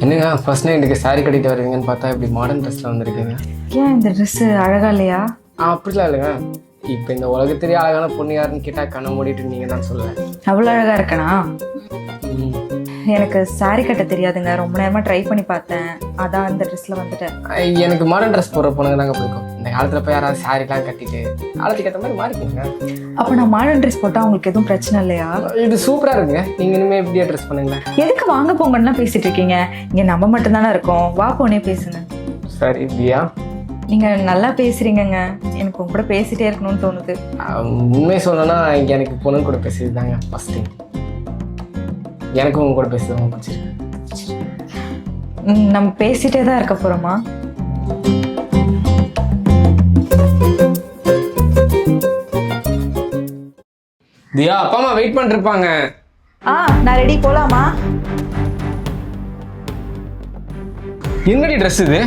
என்னங்க ஃபர்ஸ்ட் நைட்டுக்கு சாரி கட்டிட்டு வருவீங்கன்னு பார்த்தா இப்படி மாடர்ன் ட்ரெஸ்ல வந்திருக்கீங்க. ஏன் இந்த ட்ரெஸ் அழகா இல்லையா? அப்படிலாம் இல்லைங்க. இப்போ இந்த உலகத்திலேயே அழகான பொண்ணு யாருன்னு கேட்டால் கண்ணை மூடிட்டு நீங்கள் தான் சொல்லுவேன். அவ்வளோ அழகா இருக்கனா? எனக்கு சாரி கட்ட தெரியாதுங்க. ரொம்ப நேரமா ட்ரை பண்ணி பார்த்தேன், அதான் இந்த ட்ரெஸ்ல வந்துட்டேன். எனக்கு மாடர்ன் ட்ரெஸ் போடுற பொண்ணுங்க தாங்க பிடிக்கும். இந்த காலத்தில் போய் யாராவது சாரிலாம் கட்டிட்டு காலத்துக்கு ஏற்ற மாதிரி மாறிக்கோங்க. அப்போ நான் மாடர்ன் ட்ரெஸ் போட்டால் உங்களுக்கு எதுவும் பிரச்சனை இல்லையா? இது சூப்பராக இருக்குங்க. நீங்கள் இனிமேல் எப்படியா ட்ரெஸ் பண்ணுங்களேன். எதுக்கு வாங்க போங்கன்னா பேசிட்டு இருக்கீங்க? இங்கே நம்ம மட்டும்தானே இருக்கோம், வா போனே பேசுங்க. சரி இப்படியா? நீங்கள் நல்லா பேசுறீங்கங்க, எனக்கு உங்க கூட பேசிட்டே இருக்கணும்னு தோணுது. உண்மையை சொல்லணும்னா எனக்கு பொண்ணு கூட பேசுறது தாங்க ஃபர்ஸ்ட் டைம். எனக்கும் உங்க கூட பேசுறது ரொம்ப பிடிச்சிருக்கு. நம்ம பேசிட்டே தான் இருக்க போறோமா? தியா அப்பா அம்மா வெயிட் பண்ணிட்டு இருப்பாங்க. நான் ரெடி, போலாமா? என்னடி ட்ரெஸ் இது?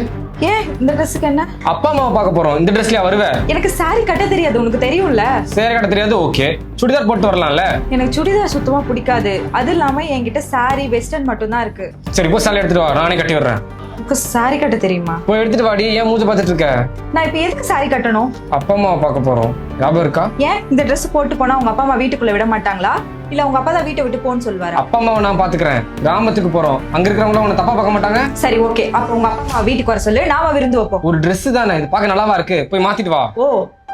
ஏன் இந்த ட்ரெஸ்ஸுக்கு என்ன? அப்பா அம்மாவை பார்க்க போறோம். இந்த ட்ரெஸ்லயா வருவ? எனக்கு சாரி கட்ட தெரியாது, உனக்கு தெரியும்ல. சேர கட்ட தெரியாது, ஓகே. சுடிதார் போட்டு வரலாம்ல? எனக்கு சுடிதார் சுத்தமா பிடிக்காது. அது இல்லாம என்கிட்ட சாரி வெஸ்டர்ன் மட்டும் தான் இருக்கு. சரி போ, சாரி எடுத்துட்டு வா, நானே கட்டி வர்றேன். உனக்கு சாரி கட்ட தெரியுமா? போய் எடுத்துட்டு வாடி. ஏன் மூஞ்சி பார்த்துட்டு இருக்க? நான் இப்ப எதுக்கு சாரி கட்டணும்? அப்பா அம்மாவை பார்க்க போறோம், ஞாபகம் இருக்கா? ஏன் இந்த ட்ரெஸ் போட்டு போனா உங்க அப்பா அம்மா வீட்டுக்குள்ள விட மாட்டாங்களா? இல்ல உங்க அப்பா தான் வீட்டை விட்டு போன்னு சொல்லுவாரு? அப்பா அம்மாவை நான் பாத்துக்கிறேன். கிராமத்துக்கு போறோம், அங்க இருக்கிறவங்க உன்னை தப்பா பார்க்க மாட்டாங்க. சரி ஓகே, அப்ப உங்க அப்பா அம்மா வீட்டுக்கு வர சொல்லு, நாம விருந்து வைப்போம். ஒரு Dress தானே இது, பார்க்க நல்லாவா இருக்கு? போய் மாத்திட்டு வா. ஓ,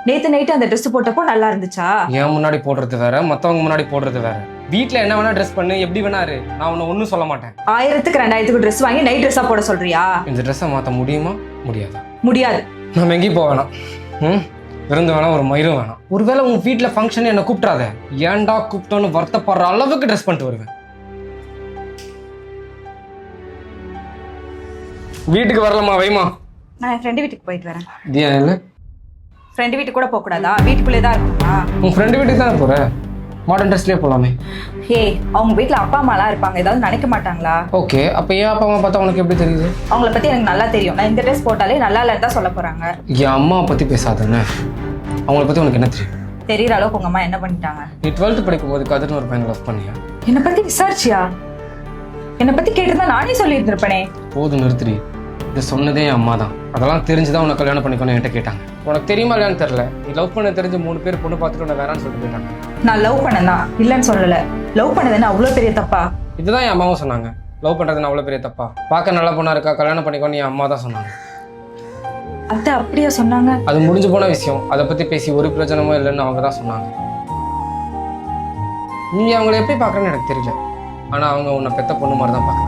நேத்து நைட்டு அந்த ட்ரெஸ் போட்டப்போ நல்லா இருந்துச்சா? ஏன் முன்னாடி போடுறது வேற, மத்தவங்க முன்னாடி போடுறது வேற. வீட்டுல என்ன வேணா ட்ரெஸ் பண்ணு, எப்படி வேணா இரு, நான் உன்னை ஒன்னும் சொல்ல மாட்டேன். 1000க்கு 2000க்கு ட்ரெஸ் வாங்கி நைட் ட்ரெஸ்ஸா போட சொல்றியா? இந்த ட்ரெஸ்ஸை மாத்த முடியுமா? முடியாதா? முடியாது. நம்ம எங்கேயும் போக வேணாம். விருந்து வேணாம், ஒரு மயிரும் வேணாம். ஒருவேளை உங்க வீட்டுல ஃபங்க்ஷன் என்ன கூப்பிட்டாத, ஏன்டா கூப்பிட்டோன்னு வருத்தப்படுற அளவுக்கு ட்ரெஸ் பண்ணிட்டு வருவேன். வீட்டுக்கு வரலாமா? வைமா, நான் என் ஃப்ரெண்டு வீட்டுக்கு போயிட்டு வரேன். ஏன் இல்லை? ஃப்ரெண்டு வீட்டுக்கு கூட போக கூடாதா? வீட்டுக்குள்ளே தான் இருக்கணுமா? உன் ஃப்ரெண்டு வீட்டுக்கு தானே போற, மாடர்ன் ட்ரெஸ்லயே போலாமே. ஹே, அவங்க வீட்டுல அப்பா அம்மாலாம் இருப்பாங்க, ஏதாவது நினைக்க மாட்டாங்களா? ஓகே, அப்ப ஏன் அப்பா அம்மா பார்த்தா உனக்கு எப்படி தெரியுது? அவங்கள பத்தி எனக்கு நல்லா தெரியும். நான் இந்த ட்ரெஸ் போட்டாலே நல்லா இல்லைன்னு தான் சொல்ல போறாங்க. என் அம்மாவை பத்தி பேசாதானே, அவங்கள பத்தி உனக்கு என்ன தெரியும்? தெரியற அளவுக்கு உங்க அம்மா என்ன பண்ணிட்டாங்க? நீ 12th படிக்கும் போது கதிர்னு ஒரு பையனை லவ் பண்ணியா? என்னை பத்தி விசாரிச்சியா? என்னை பத்தி கேட்டிருந்தா நானே சொல்லி இருந்திருப்பேனே. போதும் நிறுத்துறி. இது சொன்னதே என் அம்மா தான். அதெல்லாம் தெரிஞ்சுதான் உனக்கு கல்யாணம் பண்ணிக்கணும் என்கிட்ட கேட்டாங்க. உனக்கு தெரியுமா இல்லையான்னு தெரியல, நீ லவ் பண்ண தெரிஞ்சு 3 பேர் பொண்ணு பார்த்துட்டு உன்னை வேறான்னு சொல்லிட்டு போயிட்டாங்க. நான் லவ் பண்ணதான் இல்லைன்னு சொல்லல. லவ் பண்ணதுன்னு அவ்வளவு பெரிய தப்பா? இதுதான் என் அம்மாவும் சொன்னாங்க. லவ் பண்றதுன்னு அவ்வளவு பெரிய தப்பா? பார்க்க நல்ல பொண்ணா இருக்கா, கல்யாணம் பண்ணிக்கோன்னு என் அம்மா தான் சொன்னாங்க. அத்தை அப்படியா சொன்னாங்க? அது முடிஞ்சு போன விஷயம், அதை பத்தி பேசி ஒரு பிரயோஜனமும் இல்லைன்னு அவங்க தான் சொன்னாங்க. நீ அவங்களை எப்படி பார்க்கறேன்னு எனக்கு தெரியல, ஆனா அவங்க உன்னை பெத்த பொண்ணு மாதிரி தான் பார்க்கறாங்க.